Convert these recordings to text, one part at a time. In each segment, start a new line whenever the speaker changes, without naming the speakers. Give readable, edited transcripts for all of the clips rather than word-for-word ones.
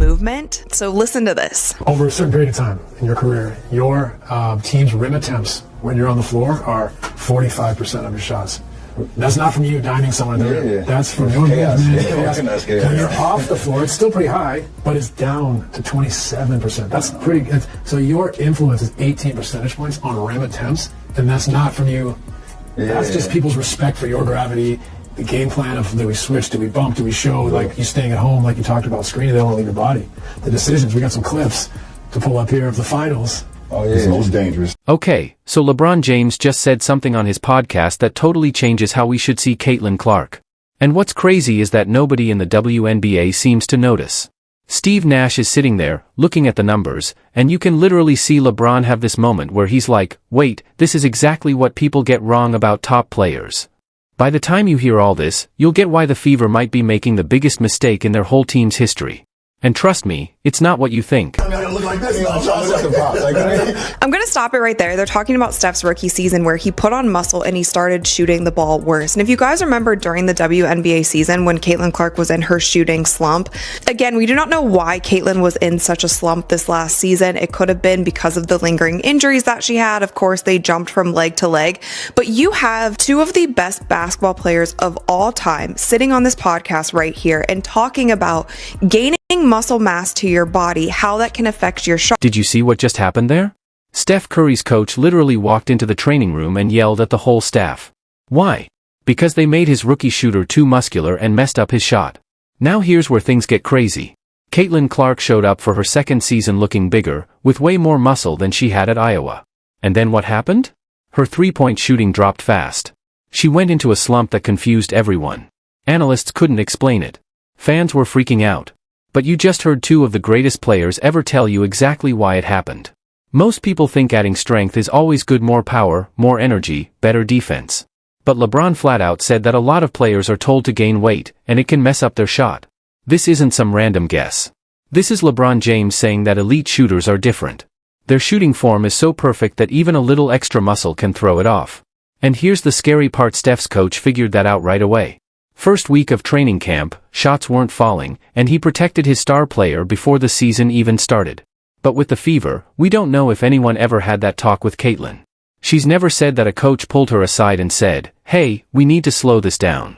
movement. So listen to this.
Over a certain period of time in your career, your team's rim attempts when you're on the floor are 45% of your shots. That's not from you diving somewhere there. That's from your movement. When you're off the floor, it's still pretty high, but it's down to 27%. That's pretty good. So your influence is 18 percentage points on rim attempts, and that's not from you. That's just people's respect for your gravity, the game plan of do we switch, do we bump, do we show, like you staying at home, like you talked about screening, they don't leave your body. The decisions, we got some clips to pull up here of the finals.
Oh, yeah, it's most dangerous.
Okay, so LeBron James just said something on his podcast that totally changes how we should see Caitlin Clark. And what's crazy is that nobody in the WNBA seems to notice. Steve Nash is sitting there, looking at the numbers, and you can literally see LeBron have this moment where he's like, wait, this is exactly what people get wrong about top players. By the time you hear all this, you'll get why the Fever might be making the biggest mistake in their whole team's history. And trust me, it's not what you think.
I'm going to stop it right there. They're talking about Steph's rookie season where he put on muscle and he started shooting the ball worse. And if you guys remember during the WNBA season when Caitlin Clark was in her shooting slump, again, we do not know why Caitlin was in such a slump this last season. It could have been because of the lingering injuries that she had. Of course, they jumped from leg to leg. But you have two of the best basketball players of all time sitting on this podcast right here and talking about gaining muscle mass to your body, how that can affect your shot.
Did you see what just happened there? Steph Curry's coach literally walked into the training room and yelled at the whole staff. Why? Because they made his rookie shooter too muscular and messed up his shot. Now here's where things get crazy. Caitlin Clark showed up for her second season looking bigger, with way more muscle than she had at Iowa. And then what happened? Her three-point shooting dropped fast. She went into a slump that confused everyone. Analysts couldn't explain it. Fans were freaking out. But you just heard two of the greatest players ever tell you exactly why it happened. Most people think adding strength is always good, more power, more energy, better defense. But LeBron flat out said that a lot of players are told to gain weight, and it can mess up their shot. This isn't some random guess. This is LeBron James saying that elite shooters are different. Their shooting form is so perfect that even a little extra muscle can throw it off. And here's the scary part: Steph's coach figured that out right away. First week of training camp, shots weren't falling, and he protected his star player before the season even started. But with the Fever, we don't know if anyone ever had that talk with Caitlin. She's never said that a coach pulled her aside and said, hey, we need to slow this down.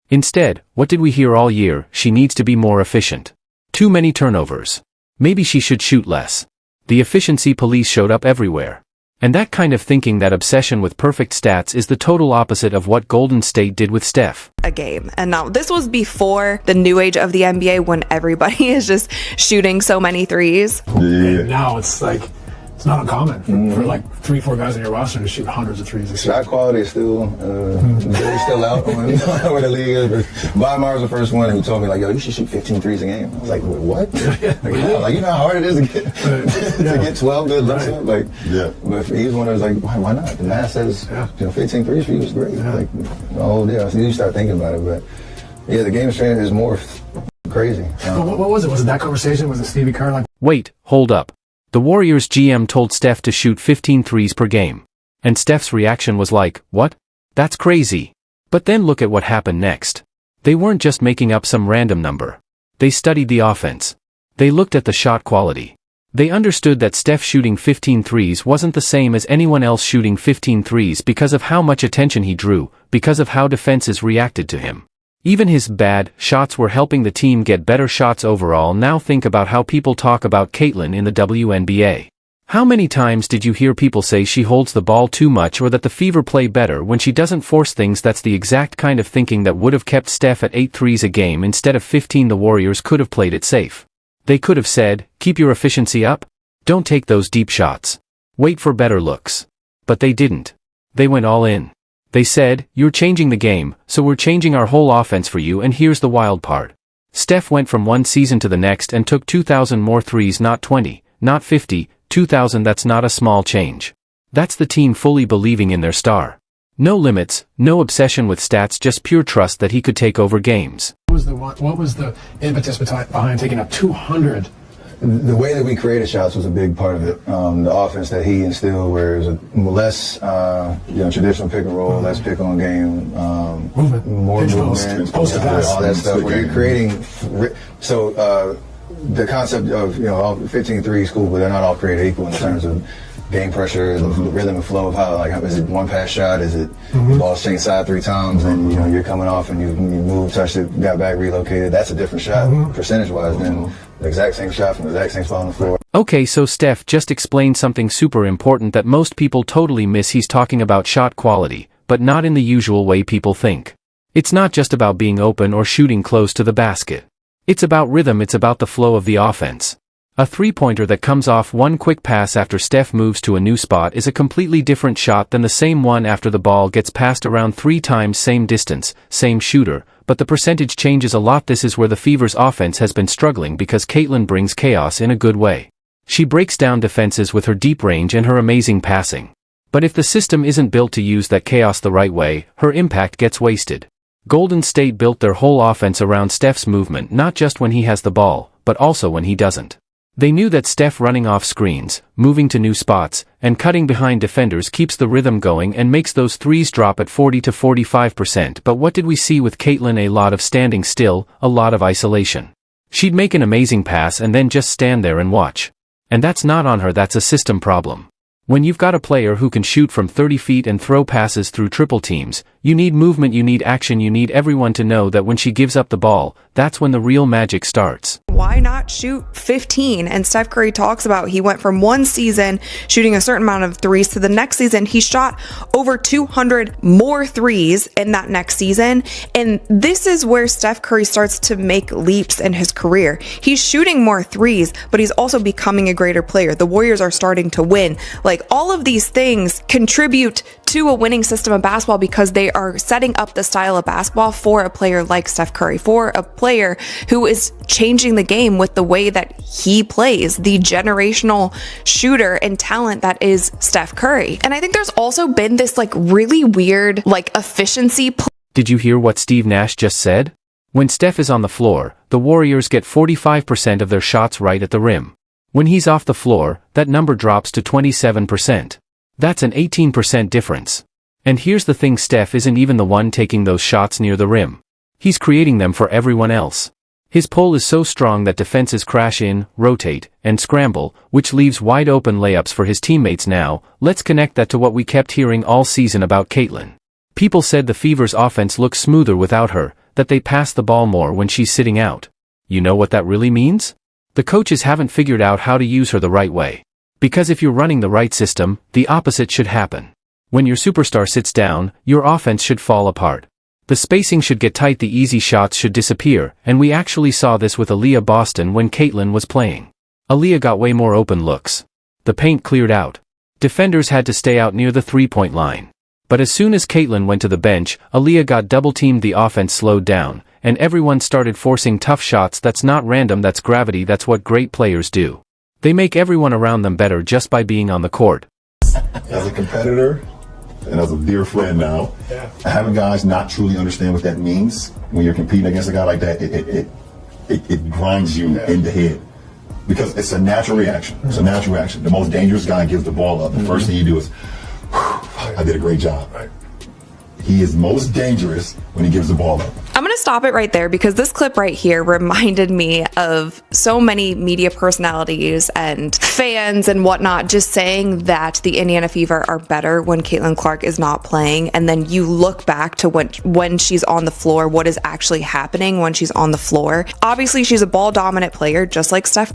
Instead, what did we hear all year? She needs to be more efficient. Too many turnovers. Maybe she should shoot less. The efficiency police showed up everywhere. And that kind of thinking, that obsession with perfect stats, is the total opposite of what Golden State did with Steph.
A game. And now this was before the new age of the NBA when everybody is just shooting so many threes.
Yeah. And now it's like, it's not uncommon for like 3-4 guys on your roster to shoot hundreds of threes.
Shot quality is still, still out on where the league is. Bob Myers was the first one who told me, like, yo, you should shoot 15 threes a game. I was like, what? Like, you know how hard it is to get 12 good looks up? Like, but he's one that was like, why not? The math says, 15 threes for you is great. Like, oh, yeah. So you start thinking about it. But, yeah, the game strength is more crazy.
What was it? Was it that conversation? Was it Stevie Kerr? Like,
wait, hold up. The Warriors GM told Steph to shoot 15 threes per game. And Steph's reaction was like, what? That's crazy. But then look at what happened next. They weren't just making up some random number. They studied the offense. They looked at the shot quality. They understood that Steph shooting 15 threes wasn't the same as anyone else shooting 15 threes because of how much attention he drew, because of how defenses reacted to him. Even his bad shots were helping the team get better shots overall. Now think about how people talk about Caitlin in the WNBA. How many times did you hear people say she holds the ball too much, or that the Fever play better when she doesn't force things? That's the exact kind of thinking that would have kept Steph at 8 threes a game instead of 15. The Warriors could have played it safe. They could have said, keep your efficiency up. Don't take those deep shots. Wait for better looks. But they didn't. They went all in. They said, you're changing the game, so we're changing our whole offense for you. And here's the wild part. Steph went from one season to the next and took 2,000 more threes, not 20, not 50, 2,000. That's not a small change. That's the team fully believing in their star. No limits, no obsession with stats, just pure trust that he could take over games.
What was the impetus behind taking up 200?
The way that we created shots was a big part of it. The offense that he instilled, where it was less, traditional pick and roll, less pick on game, more movement, all that stuff. Where you're creating, the concept of, all 15 threes, cool, but they're not all created equal in terms of game pressure, the rhythm and flow of how is it one pass shot? Is it ball's changed side 3 times and you're coming off and you move, touched it, got back, relocated? That's a different shot percentage-wise than the exact same shot from the exact same spot on the floor.
Okay, so Steph just explained something super important that most people totally miss. He's talking about shot quality, but not in the usual way people think. It's not just about being open or shooting close to the basket. It's about rhythm, it's about the flow of the offense. A three-pointer that comes off one quick pass after Steph moves to a new spot is a completely different shot than the same one after the ball gets passed around 3 times, same distance, same shooter, but the percentage changes a lot. This is where the Fever's offense has been struggling because Caitlin brings chaos in a good way. She breaks down defenses with her deep range and her amazing passing. But if the system isn't built to use that chaos the right way, her impact gets wasted. Golden State built their whole offense around Steph's movement, not just when he has the ball, but also when he doesn't. They knew that Steph running off screens, moving to new spots, and cutting behind defenders keeps the rhythm going and makes those threes drop at 40 to 45%. But what did we see with Caitlin? A lot of standing still, a lot of isolation. She'd make an amazing pass and then just stand there and watch. And that's not on her, that's a system problem. When you've got a player who can shoot from 30 feet and throw passes through triple teams, you need movement, you need action, you need everyone to know that when she gives up the ball, that's when the real magic starts.
Why not shoot 15? And Steph Curry talks about he went from one season shooting a certain amount of threes to the next season he shot over 200 more threes in that next season. And this is where Steph Curry starts to make leaps in his career. He's shooting more threes, but he's also becoming a greater player. The Warriors are starting to win. Like, all of these things contribute to a winning system of basketball because they are setting up the style of basketball for a player like Steph Curry, for a player who is changing the game with the way that he plays, the generational shooter and talent that is Steph Curry. And I think there's also been this really weird efficiency.
Did you hear what Steve Nash just said? When Steph is on the floor, the Warriors get 45% of their shots right at the rim. When he's off the floor, that number drops to 27%. That's an 18% difference. And here's the thing, Steph isn't even the one taking those shots near the rim. He's creating them for everyone else. His pull is so strong that defenses crash in, rotate, and scramble, which leaves wide open layups for his teammates. Now, let's connect that to what we kept hearing all season about Caitlin. People said the Fever's offense looks smoother without her, that they pass the ball more when she's sitting out. You know what that really means? The coaches haven't figured out how to use her the right way. Because if you're running the right system, the opposite should happen. When your superstar sits down, your offense should fall apart. The spacing should get tight, the easy shots should disappear, and we actually saw this with Aaliyah Boston when Caitlin was playing. Aaliyah got way more open looks. The paint cleared out. Defenders had to stay out near the three-point line. But as soon as Caitlin went to the bench, Aaliyah got double-teamed, the offense slowed down, and everyone started forcing tough shots. That's not random, that's gravity, that's what great players do. They make everyone around them better just by being on the court.
As a competitor, and as a dear friend now, having guys not truly understand what that means when you're competing against a guy like that, it grinds you in the head. Because it's a natural reaction. It's a natural reaction. The most dangerous guy gives the ball up. The first thing you do is, I did a great job. He is most dangerous when he gives the ball up.
I'm going to stop it right there because this clip right here reminded me of so many media personalities and fans and whatnot just saying that the Indiana Fever are better when Caitlin Clark is not playing. And then you look back to when she's on the floor, what is actually happening when she's on the floor. Obviously, she's a ball dominant player, just like Steph